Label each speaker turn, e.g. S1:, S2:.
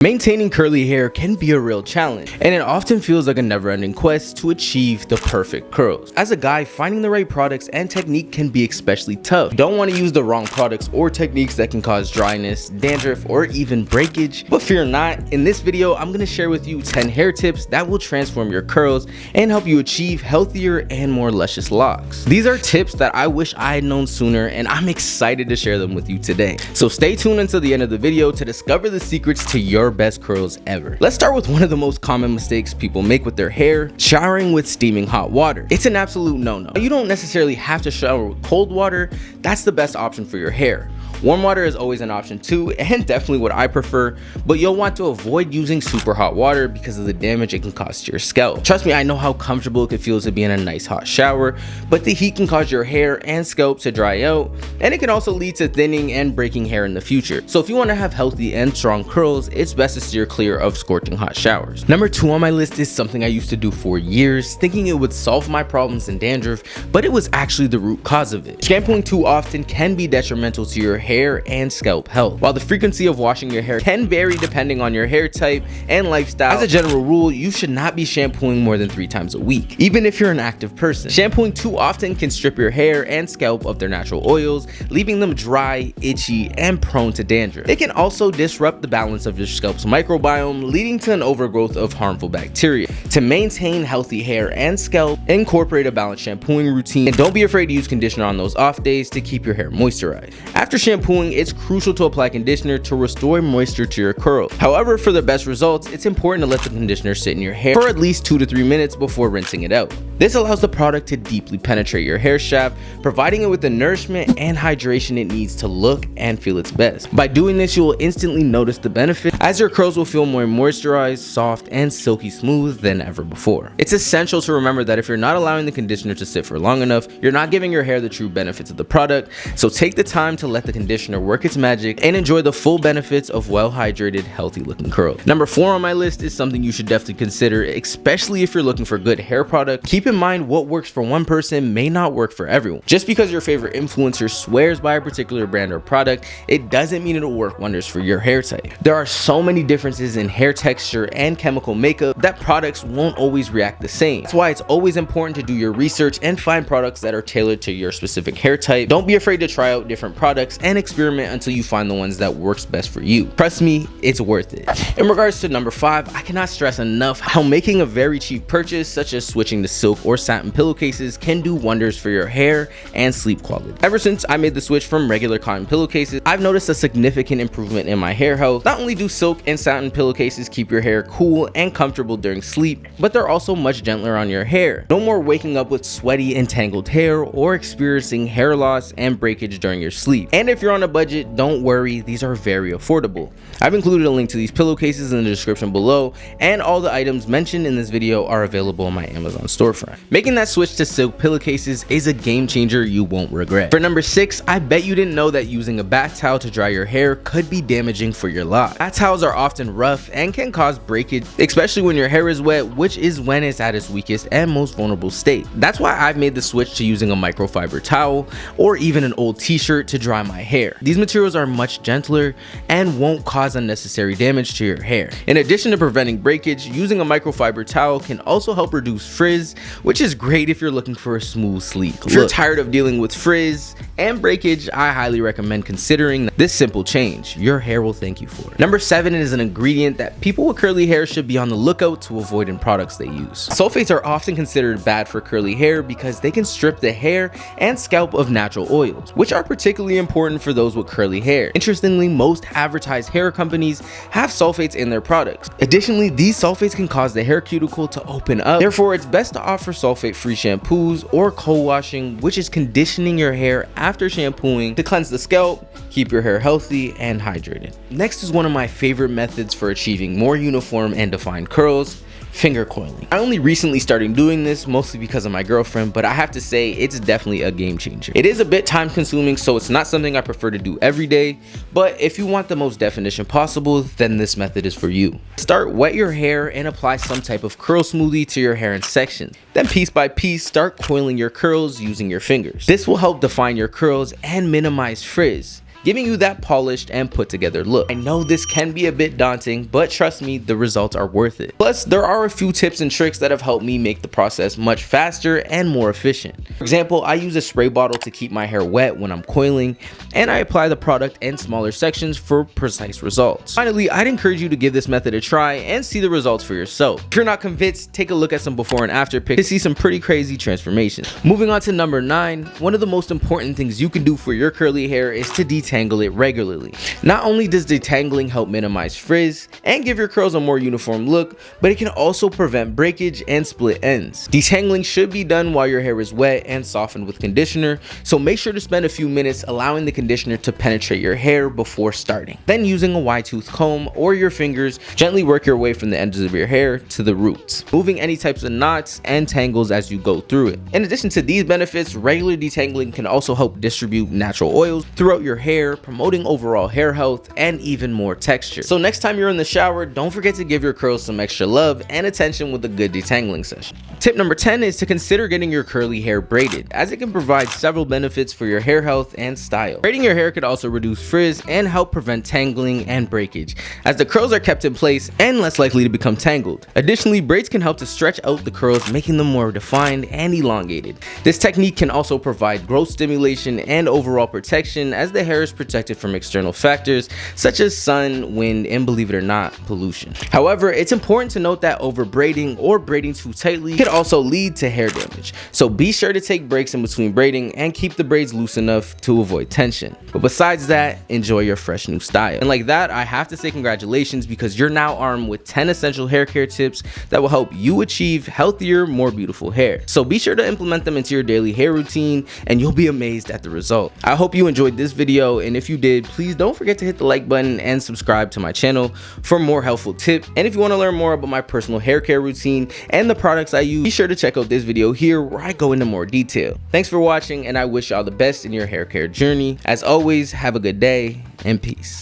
S1: Maintaining curly hair can be a real challenge, and it often feels like a never-ending quest to achieve the perfect curls. As a guy, finding the right products and technique can be especially tough. You don't want to use the wrong products or techniques that can cause dryness, dandruff, or even breakage. But fear not, in this video, I'm going to share with you 10 hair tips that will transform your curls and help you achieve healthier and more luscious locks. These are tips that I wish I had known sooner, and I'm excited to share them with you today. So stay tuned until the end of the video to discover the secrets to your best curls ever. Let's start with one of the most common mistakes people make with their hair: showering with steaming hot water. It's an absolute no-no. You don't necessarily have to shower with cold water. That's the best option for your hair. Warm water is always an option too, and definitely what I prefer, but you'll want to avoid using super hot water because of the damage it can cause to your scalp. Trust me, I know how comfortable it can feel to be in a nice hot shower, but the heat can cause your hair and scalp to dry out, and it can also lead to thinning and breaking hair in the future. So if you want to have healthy and strong curls, it's best to steer clear of scorching hot showers. Number 2 on my list is something I used to do for years, thinking it would solve my problems in dandruff, but it was actually the root cause of it. Shampooing too often can be detrimental to your hair and scalp health. While the frequency of washing your hair can vary depending on your hair type and lifestyle, as a general rule, you should not be shampooing more than 3 times a week, even if you're an active person. Shampooing too often can strip your hair and scalp of their natural oils, leaving them dry, itchy, and prone to dandruff. It can also disrupt the balance of your scalp's microbiome, leading to an overgrowth of harmful bacteria. To maintain healthy hair and scalp, incorporate a balanced shampooing routine, and don't be afraid to use conditioner on those off days to keep your hair moisturized. After shampooing, it's crucial to apply conditioner to restore moisture to your curls. However, for the best results, it's important to let the conditioner sit in your hair for at least 2 to 3 minutes before rinsing it out. This allows the product to deeply penetrate your hair shaft, providing it with the nourishment and hydration it needs to look and feel its best. By doing this, you will instantly notice the benefit, as your curls will feel more moisturized, soft, and silky smooth than ever before. It's essential to remember that if you're not allowing the conditioner to sit for long enough, you're not giving your hair the true benefits of the product. So take the time to let the conditioner work its magic and enjoy the full benefits of well-hydrated, healthy looking curls. Number 4 on my list is something you should definitely consider, especially if you're looking for good hair product. Keep in mind, what works for one person may not work for everyone. Just because your favorite influencer swears by a particular brand or product, it doesn't mean it'll work wonders for your hair type. There are so many differences in hair texture and chemical makeup that products won't always react the same. That's why it's always important to do your research and find products that are tailored to your specific hair type. Don't be afraid to try out different products and experiment until you find the ones that works best for you. Trust me, it's worth it. In regards to number 5, I cannot stress enough how making a very cheap purchase, such as switching to silk or satin pillowcases, can do wonders for your hair and sleep quality. Ever since I made the switch from regular cotton pillowcases, I've noticed a significant improvement in my hair health. Not only do silk and satin pillowcases keep your hair cool and comfortable during sleep, but they're also much gentler on your hair. No more waking up with sweaty and tangled hair or experiencing hair loss and breakage during your sleep. And if you're on a budget, don't worry, these are very affordable. I've included a link to these pillowcases in the description below, and all the items mentioned in this video are available on my Amazon storefront. Making that switch to silk pillowcases is a game changer you won't regret. For number 6, I bet you didn't know that using a bath towel to dry your hair could be damaging for your locks. Bath towels are often rough and can cause breakage, especially when your hair is wet, which is when it's at its weakest and most vulnerable state. That's why I've made the switch to using a microfiber towel or even an old t-shirt to dry my hair. These materials are much gentler and won't cause unnecessary damage to your hair. In addition to preventing breakage, using a microfiber towel can also help reduce frizz, which is great if you're looking for a smooth, sleek look. If you're tired of dealing with frizz and breakage, I highly recommend considering this simple change. Your hair will thank you for it. Number 7 is an ingredient that people with curly hair should be on the lookout to avoid in products they use. Sulfates are often considered bad for curly hair because they can strip the hair and scalp of natural oils, which are particularly important for those with curly hair. Interestingly, most advertised hair companies have sulfates in their products. Additionally, these sulfates can cause the hair cuticle to open up. Therefore, it's best to offer sulfate-free shampoos or co-washing, which is conditioning your hair after shampooing to cleanse the scalp, keep your hair healthy and hydrated. Next is one of my favorite methods for achieving more uniform and defined curls: finger coiling. I only recently started doing this, mostly because of my girlfriend, but I have to say it's definitely a game changer. It is a bit time consuming, so it's not something I prefer to do every day, but if you want the most definition possible, then this method is for you. Start, wet your hair and apply some type of curl smoothie to your hair in sections. Then piece by piece, start coiling your curls using your fingers. This will help define your curls and minimize frizz. giving you that polished and put together look. I know this can be a bit daunting, but trust me, the results are worth it. Plus, there are a few tips and tricks that have helped me make the process much faster and more efficient. For example, I use a spray bottle to keep my hair wet when I'm coiling, and I apply the product in smaller sections for precise results. Finally, I'd encourage you to give this method a try and see the results for yourself. If you're not convinced, take a look at some before and after pics to see some pretty crazy transformations. Moving on to number 9, one of the most important things you can do for your curly hair is to detangle it regularly. Not only does detangling help minimize frizz and give your curls a more uniform look, but it can also prevent breakage and split ends. Detangling should be done while your hair is wet and softened with conditioner, so make sure to spend a few minutes allowing the conditioner to penetrate your hair before starting. Then using a wide tooth comb or your fingers, gently work your way from the ends of your hair to the roots, moving any types of knots and tangles as you go through it. In addition to these benefits, regular detangling can also help distribute natural oils throughout your hair, promoting overall hair health and even more texture. So next time you're in the shower, don't forget to give your curls some extra love and attention with a good detangling session. Tip number 10 is to consider getting your curly hair braided, as it can provide several benefits for your hair health and style. Braiding your hair could also reduce frizz and help prevent tangling and breakage, as the curls are kept in place and less likely to become tangled. Additionally, braids can help to stretch out the curls, making them more defined and elongated. This technique can also provide growth stimulation and overall protection, as the hair is protected from external factors such as sun, wind, and believe it or not, pollution. However, it's important to note that over braiding or braiding too tightly could also lead to hair damage. So be sure to take breaks in between braiding and keep the braids loose enough to avoid tension. But besides that, enjoy your fresh new style. And like that, I have to say congratulations, because you're now armed with 10 essential hair care tips that will help you achieve healthier, more beautiful hair. So be sure to implement them into your daily hair routine and you'll be amazed at the result. I hope you enjoyed this video, and if you did, please don't forget to hit the like button and subscribe to my channel for more helpful tips. And if you want to learn more about my personal hair care routine and the products I use, be sure to check out this video here where I go into more detail. Thanks for watching, and I wish y'all the best in your hair care journey. As always, have a good day and peace.